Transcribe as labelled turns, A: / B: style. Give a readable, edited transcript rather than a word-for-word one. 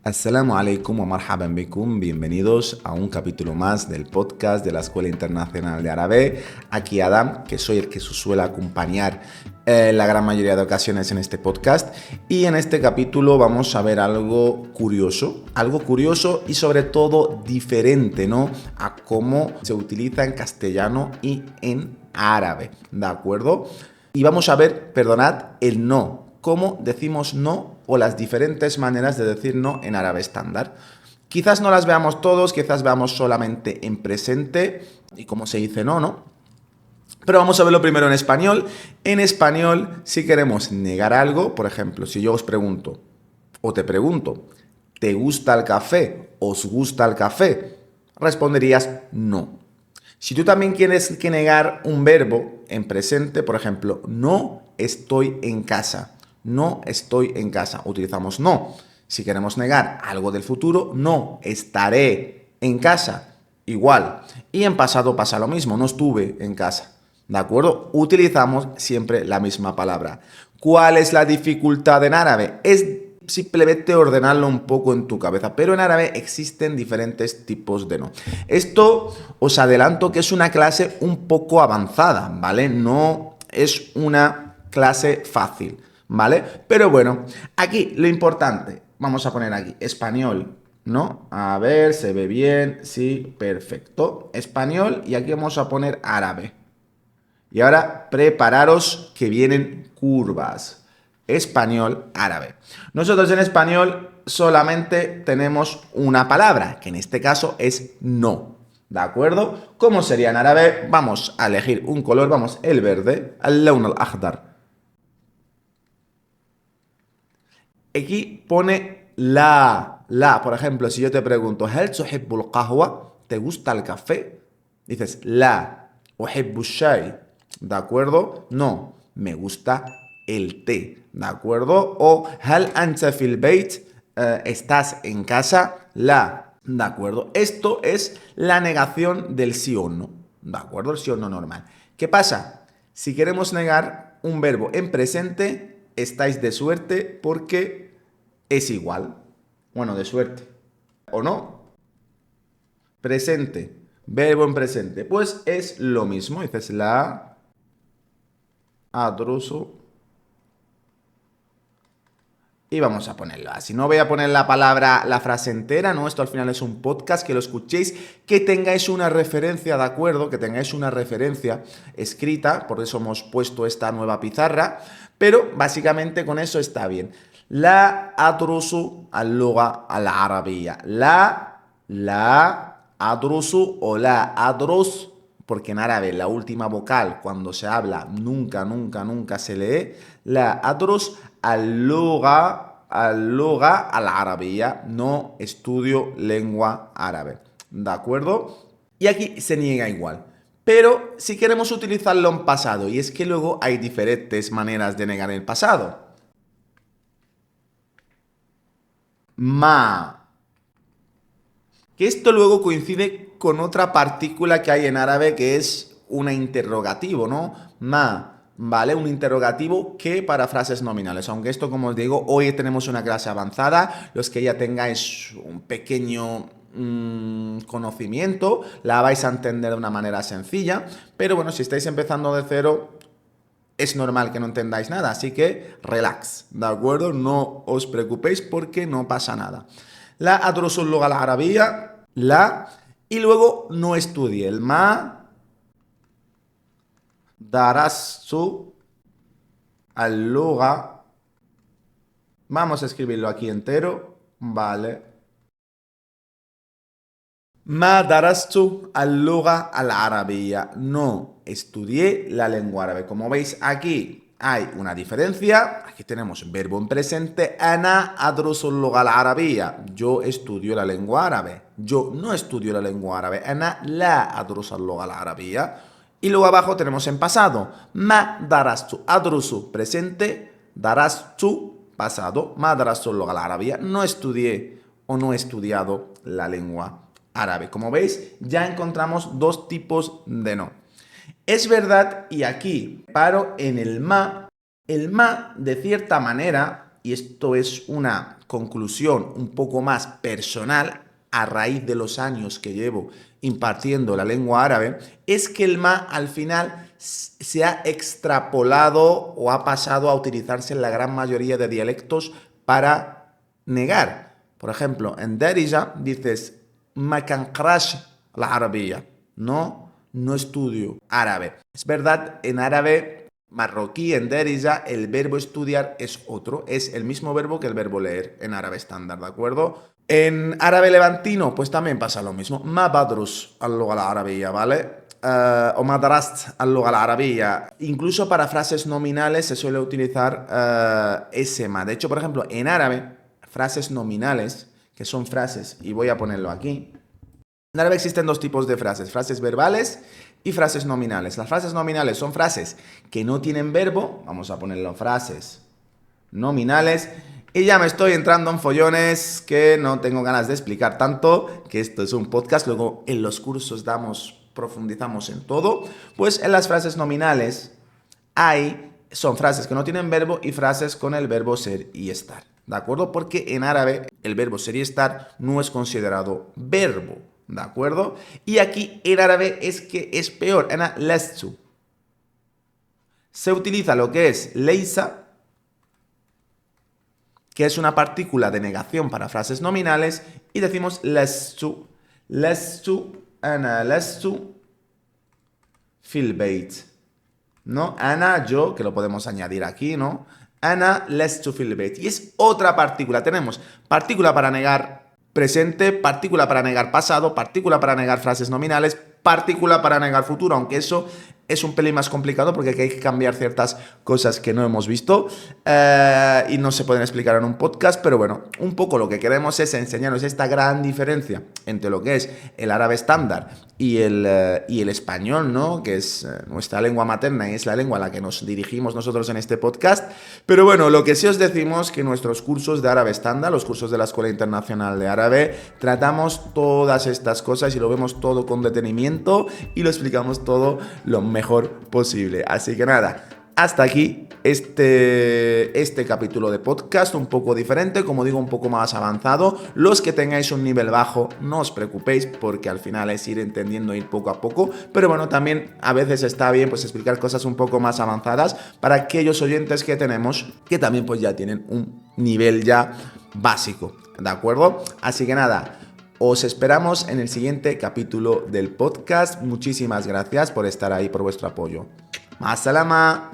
A: Assalamu alaikum wa marhaban bikum, bienvenidos a un capítulo más del podcast de la Escuela Internacional de Árabe. Aquí Adam, que soy el que se suele acompañar la gran mayoría de ocasiones en este podcast. Y en este capítulo vamos a ver algo curioso y sobre todo diferente, ¿no? A cómo se utiliza en castellano y en árabe, ¿de acuerdo? Y vamos a ver, perdonad, el no. Cómo decimos no o las diferentes maneras de decir no en árabe estándar. Quizás no las veamos todos, quizás veamos solamente en presente y cómo se dice no, ¿no? Pero vamos a verlo primero en español. En español, si queremos negar algo, por ejemplo, si yo os pregunto o te pregunto, ¿te gusta el café? ¿Os gusta el café? Responderías no. Si tú también quieres que negar un verbo en presente, por ejemplo, no estoy en casa. No estoy en casa. Utilizamos no. Si queremos negar algo del futuro, no estaré en casa. Igual. Y en pasado pasa lo mismo. No estuve en casa. ¿De acuerdo? Utilizamos siempre la misma palabra. ¿Cuál es la dificultad en árabe? Es simplemente ordenarlo un poco en tu cabeza. Pero en árabe existen diferentes tipos de no. Esto os adelanto que es una clase un poco avanzada, ¿vale? No es una clase fácil, ¿vale? Pero bueno, aquí lo importante, vamos a poner aquí español, ¿no? A ver, se ve bien, sí, perfecto. Español y aquí vamos a poner árabe. Y ahora prepararos que vienen curvas. Español, árabe. Nosotros en español solamente tenemos una palabra, que en este caso es no. ¿De acuerdo? ¿Cómo sería en árabe? Vamos a elegir un color, vamos, el verde, al-lawn al-akhdar. Aquí pone la. Por ejemplo, si yo te pregunto, ¿Hal tuhibbul qahwa? ¿Te gusta el café? Dices, la. Uhibbu shay. ¿De acuerdo? No, me gusta el té. ¿De acuerdo? O, ¿Hal anta fil bayt? ¿Estás en casa? La. ¿De acuerdo? Esto es la negación del sí o no. ¿De acuerdo? El sí o no normal. ¿Qué pasa? Si queremos negar un verbo en presente, estáis de suerte porque es igual. Bueno, de suerte. ¿O no? Presente. Verbo en presente. Pues es lo mismo. Dices la adruso. Y vamos a ponerlo así. No voy a poner la palabra, la frase entera, ¿no? Esto al final es un podcast, que lo escuchéis, que tengáis una referencia, ¿de acuerdo? Que tengáis una referencia escrita, por eso hemos puesto esta nueva pizarra, pero básicamente con eso está bien. La adrusu al-lugha al-arabiyya. La adrusu o la adrus, porque en árabe la última vocal cuando se habla nunca se lee. La adrus al-lugha al-arabiyya. No estudio lengua árabe. ¿De acuerdo? Y aquí se niega igual. Pero si queremos utilizarlo en pasado, y es que luego hay diferentes maneras de negar el pasado. Ma. Que esto luego coincide con otra partícula que hay en árabe que es una interrogativo, ¿no? Ma, ¿vale? Un interrogativo que para frases nominales. Aunque esto, como os digo, hoy tenemos una clase avanzada. Los que ya tengáis un pequeño conocimiento, la vais a entender de una manera sencilla. Pero bueno, si estáis empezando de cero, es normal que no entendáis nada. Así que relax, ¿de acuerdo? No os preocupéis porque no pasa nada. La adrusul lugha al-arabiyya, la, y luego no estudie el ma darastu al-lugha. Vamos a escribirlo aquí entero, vale. Ma darastu al-lugha al-arabiyya. No estudié la lengua árabe. Como veis aquí hay una diferencia. Aquí tenemos verbo en presente. Ana adrusu al-lugha al-arabiyya. Yo estudio la lengua árabe. Yo no estudio la lengua árabe. Ana la adrusu al-lugha al-arabiyya. Y luego abajo tenemos en pasado. Ma darastu. Adrusu presente. Darastu pasado. Ma darastu al-lugha al-arabiyya. No estudié o no he estudiado la lengua árabe. Como veis, ya encontramos dos tipos de no. Es verdad, y aquí paro en el ma de cierta manera, y esto es una conclusión un poco más personal, a raíz de los años que llevo impartiendo la lengua árabe, es que el ma al final se ha extrapolado o ha pasado a utilizarse en la gran mayoría de dialectos para negar. Por ejemplo, en Darija dices ma kanqrash la arabia, no estudio árabe. Es verdad, en árabe marroquí, en Darija, el verbo estudiar es otro, es el mismo verbo que el verbo leer en árabe estándar, ¿de acuerdo? En árabe levantino, pues también pasa lo mismo. Ma badrus al-lugha al-arabiyya, ¿vale? O madrast al-lugha al-arabiyya. Incluso para frases nominales se suele utilizar ese ma. De hecho, por ejemplo, en árabe, frases nominales, que son frases, y voy a ponerlo aquí. En árabe existen dos tipos de frases verbales y frases nominales. Las frases nominales son frases que no tienen verbo, vamos a ponerlo frases nominales, y ya me estoy entrando en follones que no tengo ganas de explicar tanto, que esto es un podcast, luego en los cursos profundizamos en todo. Pues en las frases nominales son frases que no tienen verbo y frases con el verbo ser y estar, ¿de acuerdo? Porque en árabe el verbo ser y estar no es considerado verbo, ¿de acuerdo? Y aquí en árabe es que es peor, ana lastu. Se utiliza lo que es leisa, que es una partícula de negación para frases nominales, y decimos lastu, ana lastu fil beit, ¿no? Ana, yo, que lo podemos añadir aquí, ¿no? Ana lastu fil beit. Y es otra partícula. Tenemos partícula para negar presente, partícula para negar pasado, partícula para negar frases nominales, partícula para negar futuro, aunque eso es un pelín más complicado porque hay que cambiar ciertas cosas que no hemos visto y no se pueden explicar en un podcast, pero bueno, un poco lo que queremos es enseñaros esta gran diferencia entre lo que es el árabe estándar y el español, ¿no? Que es nuestra lengua materna y es la lengua a la que nos dirigimos nosotros en este podcast. Pero bueno, lo que sí os decimos que nuestros cursos de árabe estándar, los cursos de la Escuela Internacional de Árabe, tratamos todas estas cosas y lo vemos todo con detenimiento y lo explicamos todo lo mejor posible. Así que nada, hasta aquí este capítulo de podcast, un poco diferente, como digo, un poco más avanzado. Los que tengáis un nivel bajo, no os preocupéis, porque al final es ir entendiendo, ir poco a poco. Pero bueno, también a veces está bien pues explicar cosas un poco más avanzadas para aquellos oyentes que tenemos que también pues ya tienen un nivel ya básico, ¿de acuerdo? Así que nada, os esperamos en el siguiente capítulo del podcast. Muchísimas gracias por estar ahí, por vuestro apoyo. ¡Más salama!